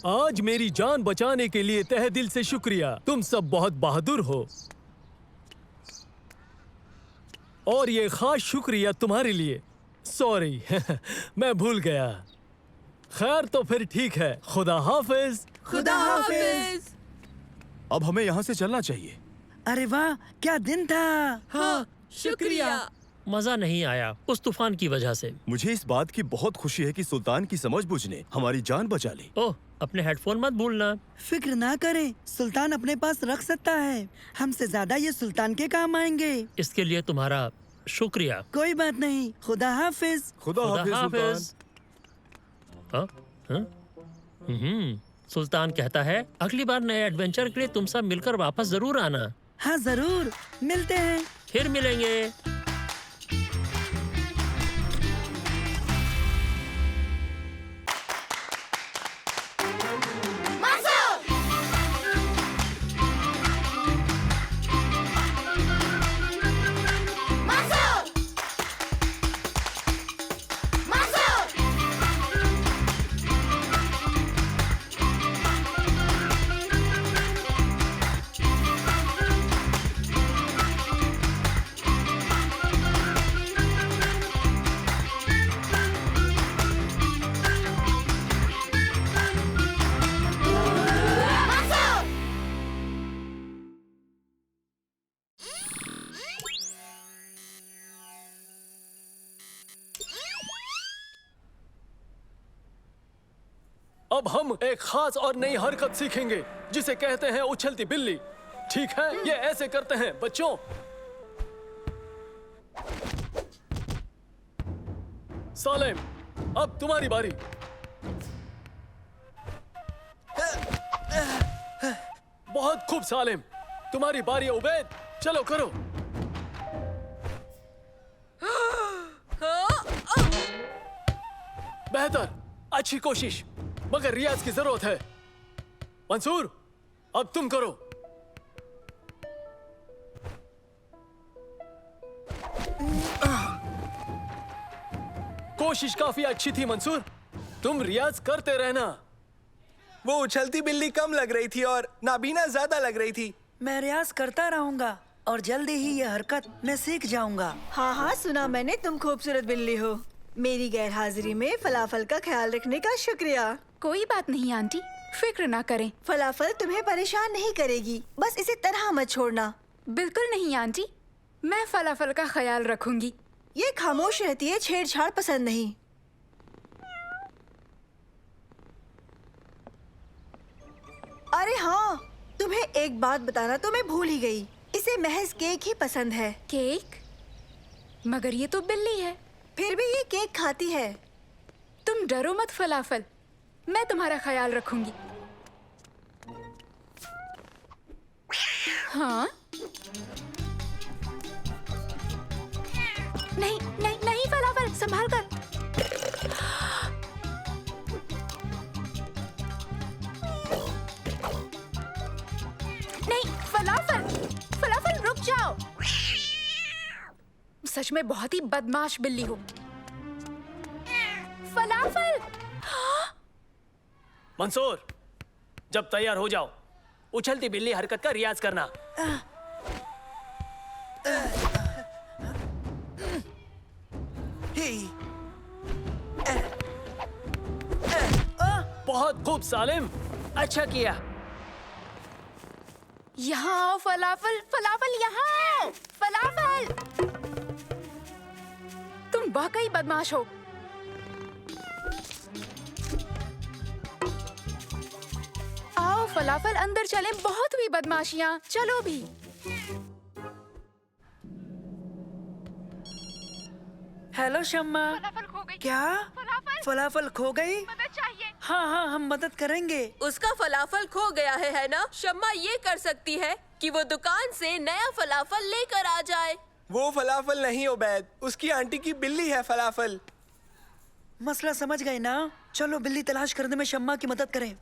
आज मेरी जान बचाने के लिए तहे दिल से शुक्रिया। तुम सब बहुत बहादुर हो। और ये खास शुक्रिया तुम्हारे लिए। सॉरी मैं भूल गया। खैर तो फिर ठीक है। खुदा हाफिज। खुदा हाफिज। अब हमें यहाँ से चलना चाहिए। अरे वाह, क्या दिन था। हाँ, शुक्रिया। मजा नहीं आया उस तूफान की वजह से। मुझे इस बात की बहुत खुशी है कि सुल्तान की समझबूझ ने हमारी जान बचा ली। ओह, अपने हेडफोन मत भूलना। फिक्र ना करें, सुल्तान अपने पास रख सकता है। हमसे ज्यादा ये सुल्तान के काम आएंगे। इसके लिए तुम्हारा शुक्रिया। कोई बात नहीं। खुदा हाफिज। खुदा हाफिज। हाँ? हाँ? सुल्तान कहता है अगली बार नए एडवेंचर के लिए तुम सब मिलकर वापस जरूर आना। हाँ जरूर, मिलते हैं। फिर मिलेंगे। अब हम एक खास और नई हरकत सीखेंगे जिसे कहते हैं उछलती बिल्ली। ठीक है, ये ऐसे करते हैं बच्चों। सालेम, अब तुम्हारी बारी। बहुत खूब सालेम, तुम्हारी बारी उबैद। चलो करो। बेहतर, अच्छी कोशिश, मगर रियाज की जरूरत है। मंसूर, अब तुम करो। कोशिश काफी अच्छी थी मंसूर, तुम रियाज करते रहना। वो उछलती बिल्ली कम लग रही थी और नाबीना ज्यादा लग रही थी। मैं रियाज करता रहूंगा और जल्दी ही ये हरकत मैं सीख जाऊंगा। हाँ हाँ, सुना मैंने, तुम खूबसूरत बिल्ली हो। मेरी गैर हाजिरी में फलाफल का ख्याल रखने का शुक्रिया। कोई बात नहीं आंटी, फिक्र ना करें। फलाफल तुम्हें परेशान नहीं करेगी, बस इसे तरह मत छोड़ना। बिल्कुल नहीं आंटी, मैं फलाफल का ख्याल रखूंगी। ये खामोश रहती है, छेड़छाड़ पसंद नहीं। अरे हाँ, तुम्हें एक बात बताना तो मैं भूल ही गई। इसे महज केक ही पसंद है। केक? मगर ये तो बिल्ली है। फिर भी ये केक खाती है। तुम डरो मत फलाफल, मैं तुम्हारा ख्याल रखूंगी। हाँ? नहीं नहीं नहीं फलाफल, संभाल कर। नहीं फलाफल, फलाफल रुक जाओ। सच में बहुत ही बदमाश बिल्ली हो। फलाफल। मंसूर, जब तैयार हो जाओ, उछलती बिल्ली हरकत का रियाज करना। बहुत खूब सालिम, अच्छा किया। यहाँ आओ फलाफल, फलाफल यहाँ आओ, फलाफल। तुम वाकई बदमाश हो। आओ फलाफल, अंदर चलें, बहुत हुई बदमाशियाँ, चलो भी। हेलो शम्मा। क्या फलाफल खो गई? मदद चाहिए। हाँ हाँ, हम मदद करेंगे। उसका फलाफल खो गया है ना? शम्मा ये कर सकती है कि वो दुकान से नया फलाफल लेकर आ जाए। वो फलाफल नहीं उबैद, उसकी आंटी की बिल्ली है फलाफल। मसला समझ गए ना? चलो बिल्ली तलाश करने में शम्मा की मदद करें।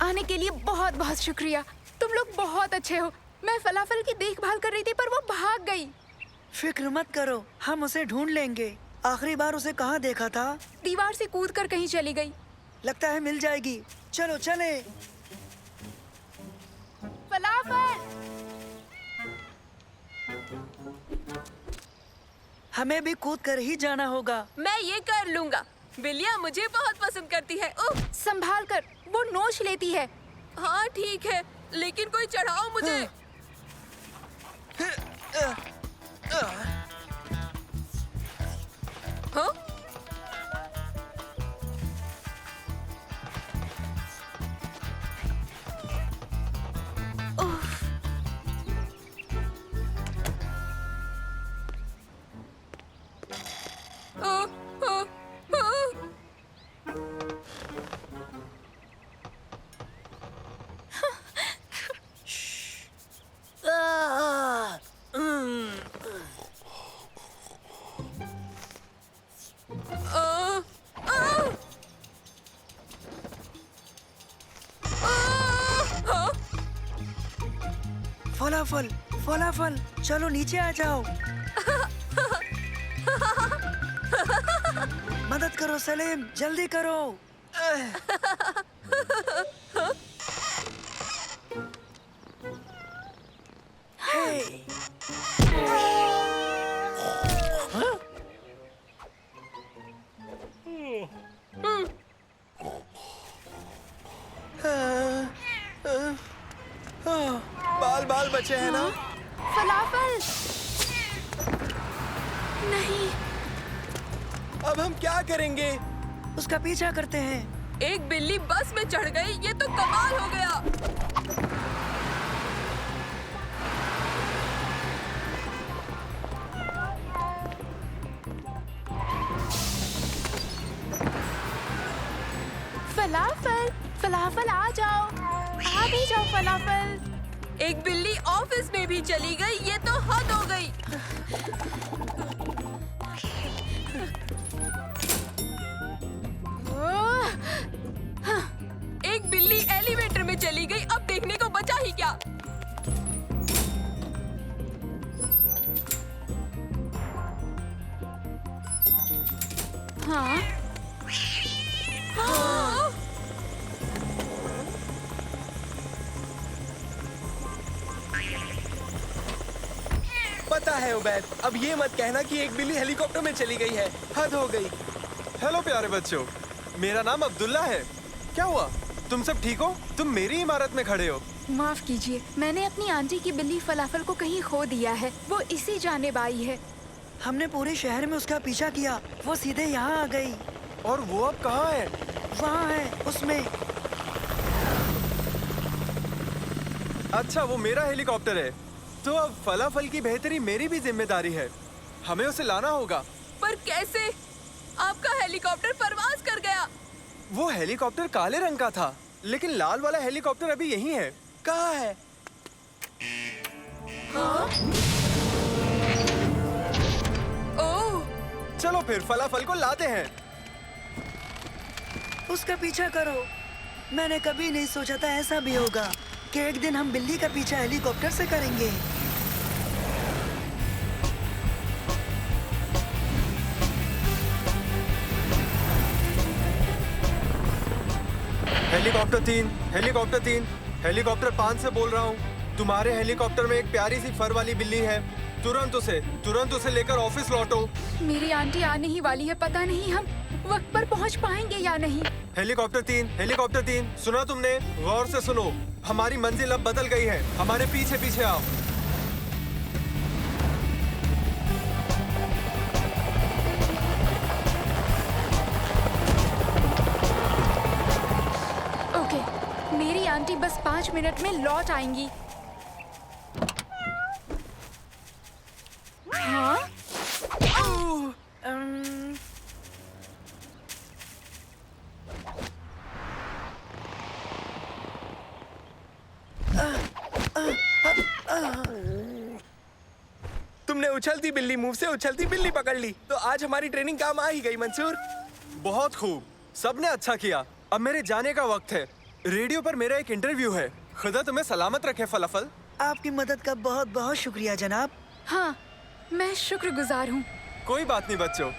आने के लिए बहुत बहुत शुक्रिया, तुम लोग बहुत अच्छे हो। मैं फलाफल की देखभाल कर रही थी पर वो भाग गई। फिक्र मत करो, हम उसे ढूंढ लेंगे। आखिरी बार उसे कहाँ देखा था? दीवार से कूदकर कहीं चली गई। लगता है मिल जाएगी, चलो चले। फलाफल। हमें भी कूद कर ही जाना होगा। मैं ये कर लूँगा। बिल्लियाँ मुझे बहुत पसंद करती है। ओह, संभाल कर, वो नोच लेती है। हाँ ठीक है, लेकिन कोई चढ़ाओ मुझे। हाँ? फलाफल फलाफल, चलो नीचे आ जाओ। मदद करो सलीम, जल्दी करो। बाल बाल बचे हैं ना? फलाफल। नहीं। अब हम क्या करेंगे? उसका पीछा करते हैं। एक बिल्ली बस में चढ़ गई, ये तो कमाल हो गया। फलाफल, फलाफल आ जाओ, आ भी जाओ फलाफल। एक बिल्ली ऑफिस में भी चली गई, ये तो हद हो गई। एक बिल्ली एलिवेटर में चली गई, अब देखने को बचा ही क्या। हाँ? हाँ? पता है उबैद, अब ये मत कहना कि एक बिल्ली हेलीकॉप्टर में चली गई है। हद हो गई। हेलो प्यारे बच्चों, मेरा नाम अब्दुल्ला है। क्या हुआ, तुम सब ठीक हो? तुम मेरी इमारत में खड़े हो। माफ कीजिए, मैंने अपनी आंटी की बिल्ली फलाफल को कहीं खो दिया है। वो इसी जानिब आई है। हमने पूरे शहर में उसका पीछा किया, वो सीधे यहाँ आ गई। और वो अब कहाँ है? वहाँ है, उसमें। अच्छा, वो मेरा हेलीकॉप्टर है। तो अब फलाफल की बेहतरी मेरी भी जिम्मेदारी है। हमें उसे लाना होगा। पर कैसे? आपका हेलीकॉप्टर परवाज कर गया। वो हेलीकॉप्टर काले रंग का था, लेकिन लाल वाला हेलीकॉप्टर अभी यहीं है। कहाँ है? हाँ? ओह! चलो फिर फलाफल को लाते हैं। उसका पीछा करो। मैंने कभी नहीं सोचा था ऐसा भी होगा कि एक दिन हम बिल्ली का पीछा हेलीकॉप्टर से करेंगे। हेलीकॉप्टर 3, हेलीकॉप्टर 5 से बोल रहा हूँ। तुम्हारे हेलीकॉप्टर में एक प्यारी सी फर वाली बिल्ली है। तुरंत उसे लेकर ऑफिस लौटो। मेरी आंटी आने ही वाली है, पता नहीं हम वक्त पर पहुंच पाएंगे या नहीं। हेलीकॉप्टर 3, सुना तुमने? गौर से सुनो। हमारी मंजिल अब बदल गई है। हमारे पीछे पीछे आओ। ओके, मेरी आंटी बस 5 मिनट में लौट आएंगी। हाँ? तुमने उछलती बिल्ली मुंह से उछलती बिल्ली पकड़ ली, तो आज हमारी ट्रेनिंग काम आ ही गई मंसूर। बहुत खूब, सबने अच्छा किया। अब मेरे जाने का वक्त है। रेडियो पर मेरा एक इंटरव्यू है। खुदा तुम्हें सलामत रखे फलाफल। आपकी मदद का बहुत बहुत शुक्रिया जनाब। हाँ, मैं शुक्रगुजार हूँ। कोई बात नहीं बच्चों,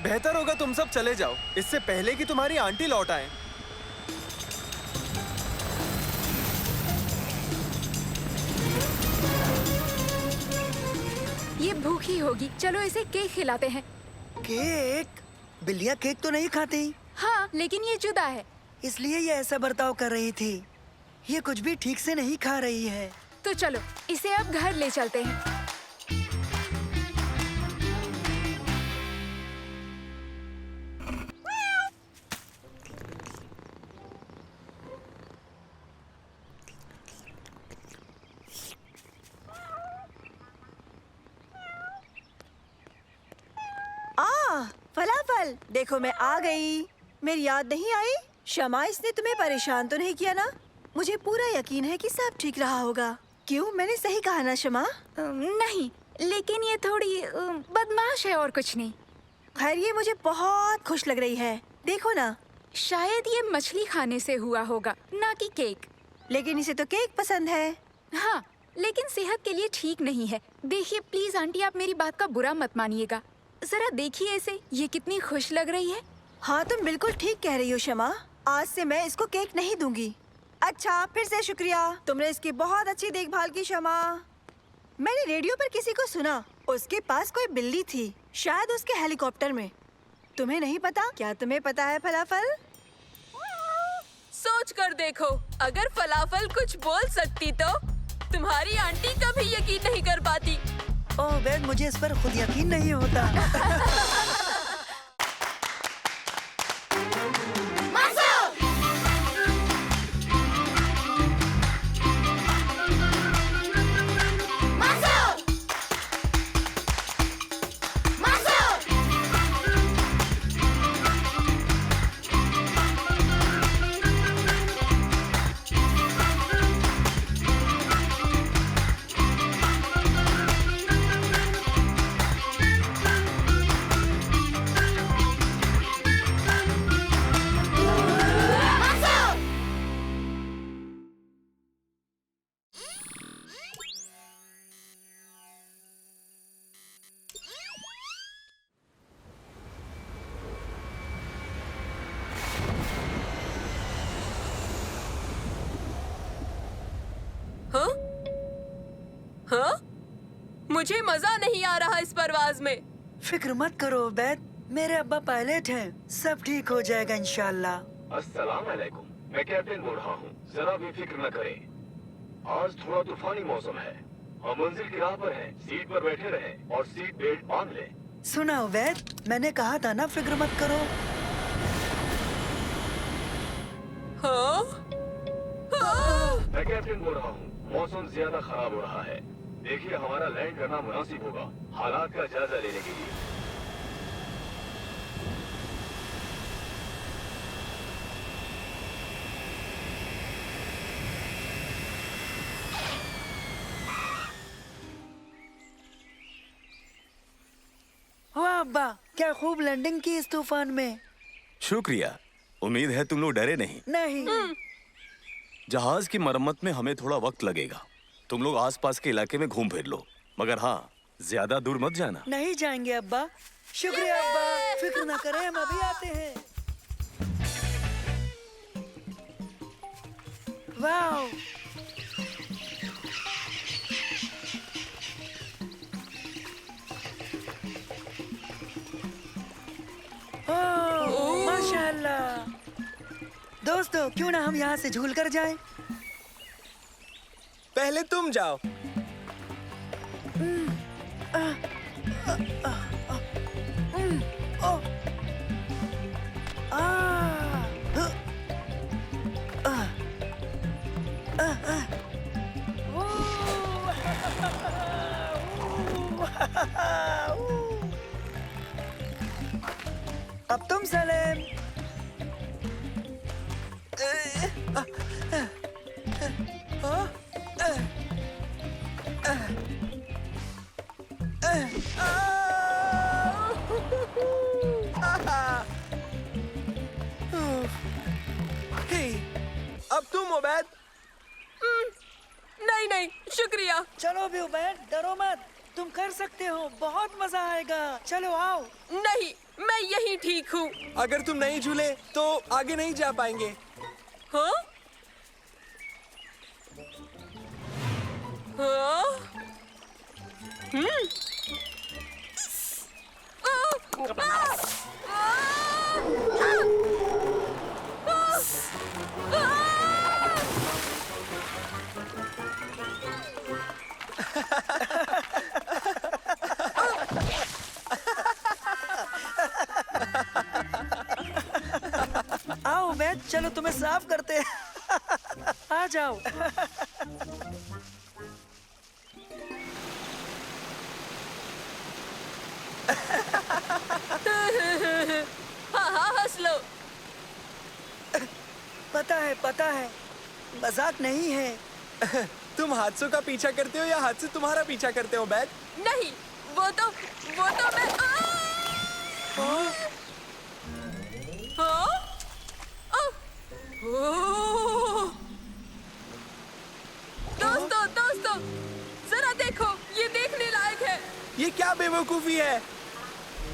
बेहतर होगा तुम सब चले जाओ, इससे पहले कि तुम्हारी आंटी लौट आए। ये भूखी होगी, चलो इसे केक खिलाते हैं। केक? बिल्लियाँ केक तो नहीं खाती। हाँ, लेकिन ये जुदा है, इसलिए ये ऐसा बर्ताव कर रही थी। ये कुछ भी ठीक से नहीं खा रही है। तो चलो इसे अब घर ले चलते हैं। फलाफल, देखो मैं आ गई। मेरी याद नहीं आई? शमा, इसने तुम्हें परेशान तो नहीं किया ना? मुझे पूरा यकीन है कि सब ठीक रहा होगा। क्यों, मैंने सही कहा ना शमा? नहीं, लेकिन ये थोड़ी बदमाश है और कुछ नहीं। खैर, ये मुझे बहुत खुश लग रही है। देखो ना, शायद ये मछली खाने से हुआ होगा, ना कि केक। लेकिन इसे तो केक पसंद है। हाँ, लेकिन सेहत के लिए ठीक नहीं है। देखिए प्लीज आंटी, आप मेरी बात का बुरा मत मानिएगा। जरा देखिए इसे, ये कितनी खुश लग रही है। हाँ, तुम बिल्कुल ठीक कह रही हो शमा। आज से मैं इसको केक नहीं दूंगी। अच्छा, फिर से शुक्रिया, तुमने इसकी बहुत अच्छी देखभाल की शमा। मैंने रेडियो पर किसी को सुना, उसके पास कोई बिल्ली थी, शायद उसके हेलीकॉप्टर में। तुम्हें नहीं पता? क्या तुम्हें पता है फलाफल? सोच कर देखो, अगर फलाफल कुछ बोल सकती तो तुम्हारी आंटी कभी यकीन नहीं कर पाती। ओह बेन, मुझे इस पर खुद यकीन नहीं होता। हाँ? मुझे मजा नहीं आ रहा इस परवाज में। फिक्र मत करो उबैद, मेरे अब्बा पायलट हैं, सब ठीक हो जाएगा इंशाल्लाह। अस्सलाम वालेकुम, मैं कैप्टन बोल रहा हूँ। जरा भी फिक्र न करें, आज थोड़ा तूफानी मौसम है। हम मंजिल की राह पर हैं, सीट पर बैठे रहें और सीट बेल्ट बांध लें। सुना उबैद, मैंने कहा था ना फिक्र मत करो। हाँ? मैं कैप्टन बोल रहा हूँ। मौसम ज्यादा खराब हो रहा है। देखिए हमारा लैंड करना मुनासिब होगा हालात का जायजा लेने के लिए। वाह अब्बा, क्या खूब लैंडिंग की इस तूफान में। शुक्रिया। उम्मीद है तुम लोग डरे नहीं। नहीं। जहाज की मरम्मत में हमें थोड़ा वक्त लगेगा। तुम लोग आसपास के इलाके में घूम फिर लो, मगर हाँ, ज्यादा दूर मत जाना। नहीं जाएंगे अब्बा। शुक्रिया अब्बा, फिक्र न करें, हम अभी आते हैं। वाह, ओह, माशाअल्लाह। दोस्तों, क्यों ना हम यहाँ से झूल कर जाएं? पहले तुम जाओ। अब तुम सलेम। अब तुम उबैद। नहीं नहीं, शुक्रिया। चलो भी उबैद, डरो मत, तुम कर सकते हो, बहुत मजा आएगा। चलो आओ। नहीं, मैं यही ठीक हूँ। अगर तुम नहीं झूले तो आगे नहीं जा पाएंगे। हाँ? हाँ? आओ उबैद, चलो तुम्हें साफ करते हैं। आ जाओ। हाँ हाँ, हंस लो। पता है, मजाक नहीं है। तुम हादसों का पीछा करते हो या हादसे तुम्हारा पीछा करते हो उबैद? नहीं, वो तो मैं हाँ? दोस्तों, जरा देखो, ये देखने लायक है। ये क्या बेवकूफी है?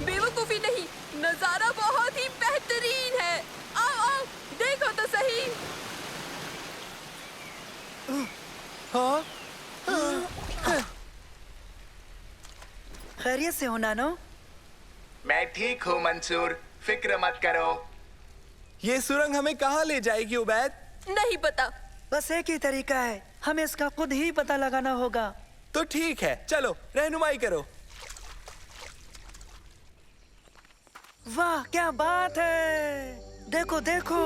बेवकूफी नहीं, नजारा बहुत ही बेहतरीन है। आओ, देखो तो सही। हाँ? खैरियत से हो नानो? मैं ठीक हूँ मंसूर, फिक्र मत करो। ये सुरंग हमें कहाँ ले जाएगी उबैद? नहीं पता। बस एक ही तरीका है, हमें इसका खुद ही पता लगाना होगा। तो ठीक है, चलो रहनुमाई करो। वाह, क्या बात है! देखो देखो,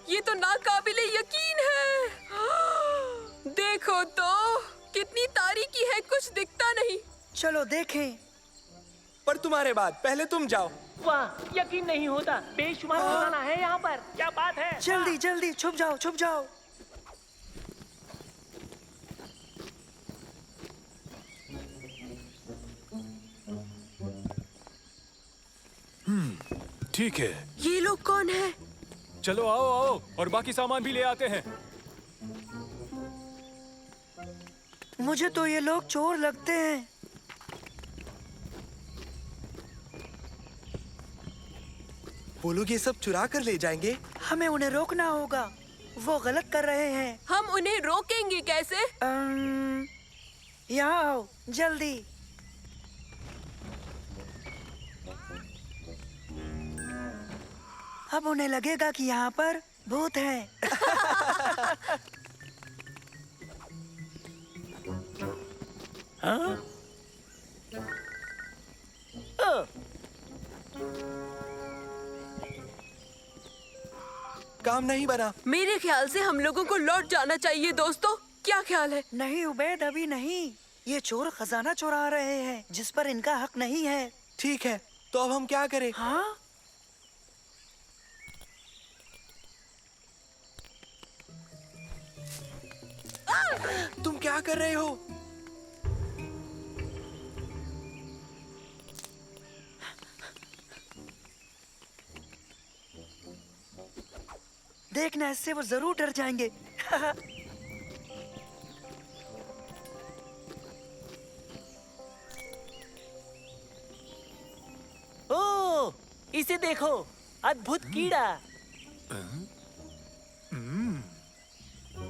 ये तो नाकाबिले यकीन है। देखो तो, कितनी तारीकी है, कुछ दिखता नहीं। चलो देखें। पर तुम्हारे बाद, पहले तुम जाओ। वाह, यकीन नहीं होता, बेशुमार खजाना है यहाँ पर। क्या बात है? जल्दी जल्दी छुप जाओ, छुप जाओ। ठीक है। ये लोग कौन है? चलो आओ आओ, और बाकी सामान भी ले आते हैं। मुझे तो ये लोग चोर लगते हैं। वो लोग ये सब चुरा कर ले जाएंगे। हमें उन्हें रोकना होगा, वो गलत कर रहे हैं। हम उन्हें रोकेंगे कैसे? यहाँ आओ, जल्दी। अब उन्हें लगेगा कि यहाँ पर भूत है। हाँ? काम नहीं बना। मेरे ख्याल से हम लोगों को लौट जाना चाहिए दोस्तों, क्या ख्याल है? नहीं उबैद, अभी नहीं। ये चोर खजाना चुरा रहे हैं जिस पर इनका हक नहीं है। ठीक है, तो अब हम क्या करें? हाँ? तुम क्या कर रहे हो? देखना, इससे वो जरूर डर जाएंगे। ओ, इसे देखो, अद्भुत कीड़ा।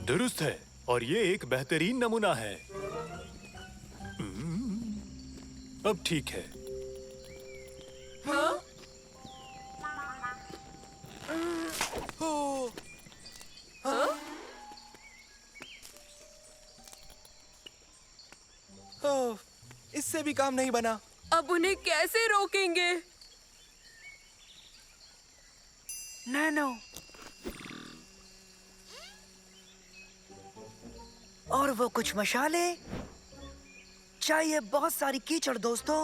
दुरुस्त है और ये एक बेहतरीन नमूना है। अब ठीक है। हाँ? हाँ? ओह, इससे भी काम नहीं बना। अब उन्हें कैसे रोकेंगे? नैनो, और वो कुछ मशाले चाहिए, बहुत सारी कीचड़ दोस्तों।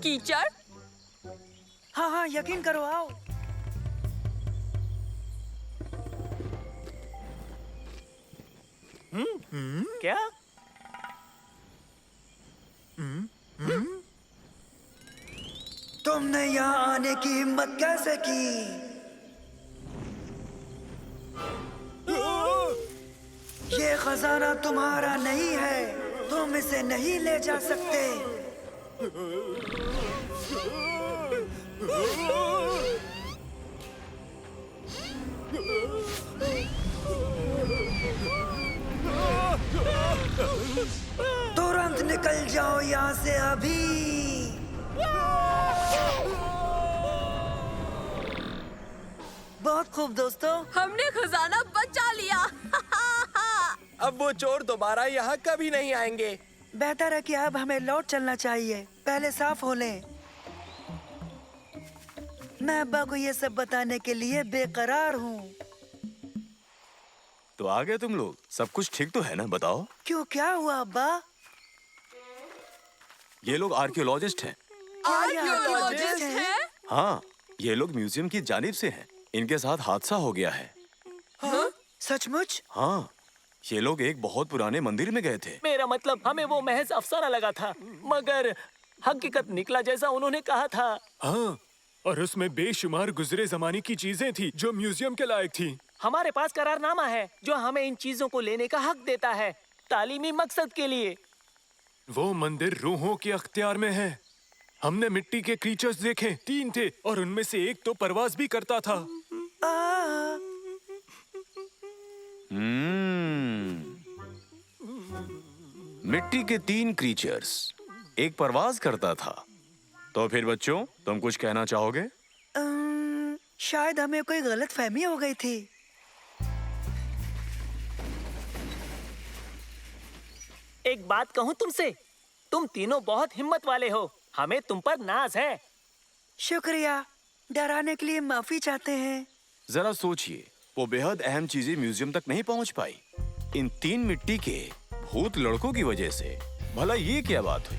कीचड़? हाँ हाँ, यकीन करो, आओ। क्या? तुमने यहाँ आने की हिम्मत कैसे की? ये खजाना तुम्हारा नहीं है, तुम इसे नहीं ले जा सकते। तुरंत निकल जाओ यहाँ से अभी। बहुत खूब दोस्तों, हमने खजाना बचा लिया। अब वो चोर दोबारा यहाँ कभी नहीं आएंगे। बेहतर है कि अब हमें लौट चलना चाहिए, पहले साफ हो लें। मैं अब्बा को ये सब बताने के लिए बेकरार हूँ। तो आ गए तुम लोग? सब कुछ ठीक तो है ना? बताओ। क्यों, क्या हुआ अब्बा? ये लोग आर्कियोलॉजिस्ट हैं। आर्कियोलॉजिस्ट हैं? हाँ, ये लोग म्यूजियम की जानिब से हैं। इनके साथ हादसा हो गया है। हाँ? सचमुच? हाँ, ये लोग एक बहुत पुराने मंदिर में गए थे। मेरा मतलब, हमें वो महज अफसाना लगा था, मगर हकीकत निकला जैसा उन्होंने कहा था। हाँ, और उसमें बेशुमार गुजरे जमाने की चीजें थी जो म्यूजियम के लायक थी। हमारे पास करारनामा है जो हमें इन चीजों को लेने का हक देता है, तालीमी मकसद के लिए। वो मंदिर रूहों के अख्तियार में है। हमने मिट्टी के क्रीचर्स देखे, 3 थे और उनमें से एक तो परवाज भी करता था। मिट्टी के 3 क्रीचर्स, एक परवाज करता था। तो फिर बच्चों, तुम कुछ कहना चाहोगे? शायद हमें कोई गलतफहमी हो गई थी। एक बात कहूँ तुमसे, तुम तीनों बहुत हिम्मत वाले हो, हमें तुम पर नाज है। शुक्रिया, डराने के लिए माफी चाहते हैं। जरा सोचिए, वो बेहद अहम चीजें म्यूजियम तक नहीं पहुंच पाई इन 3 मिट्टी के भूत लड़कों की वजह से। भला ये क्या बात हुई?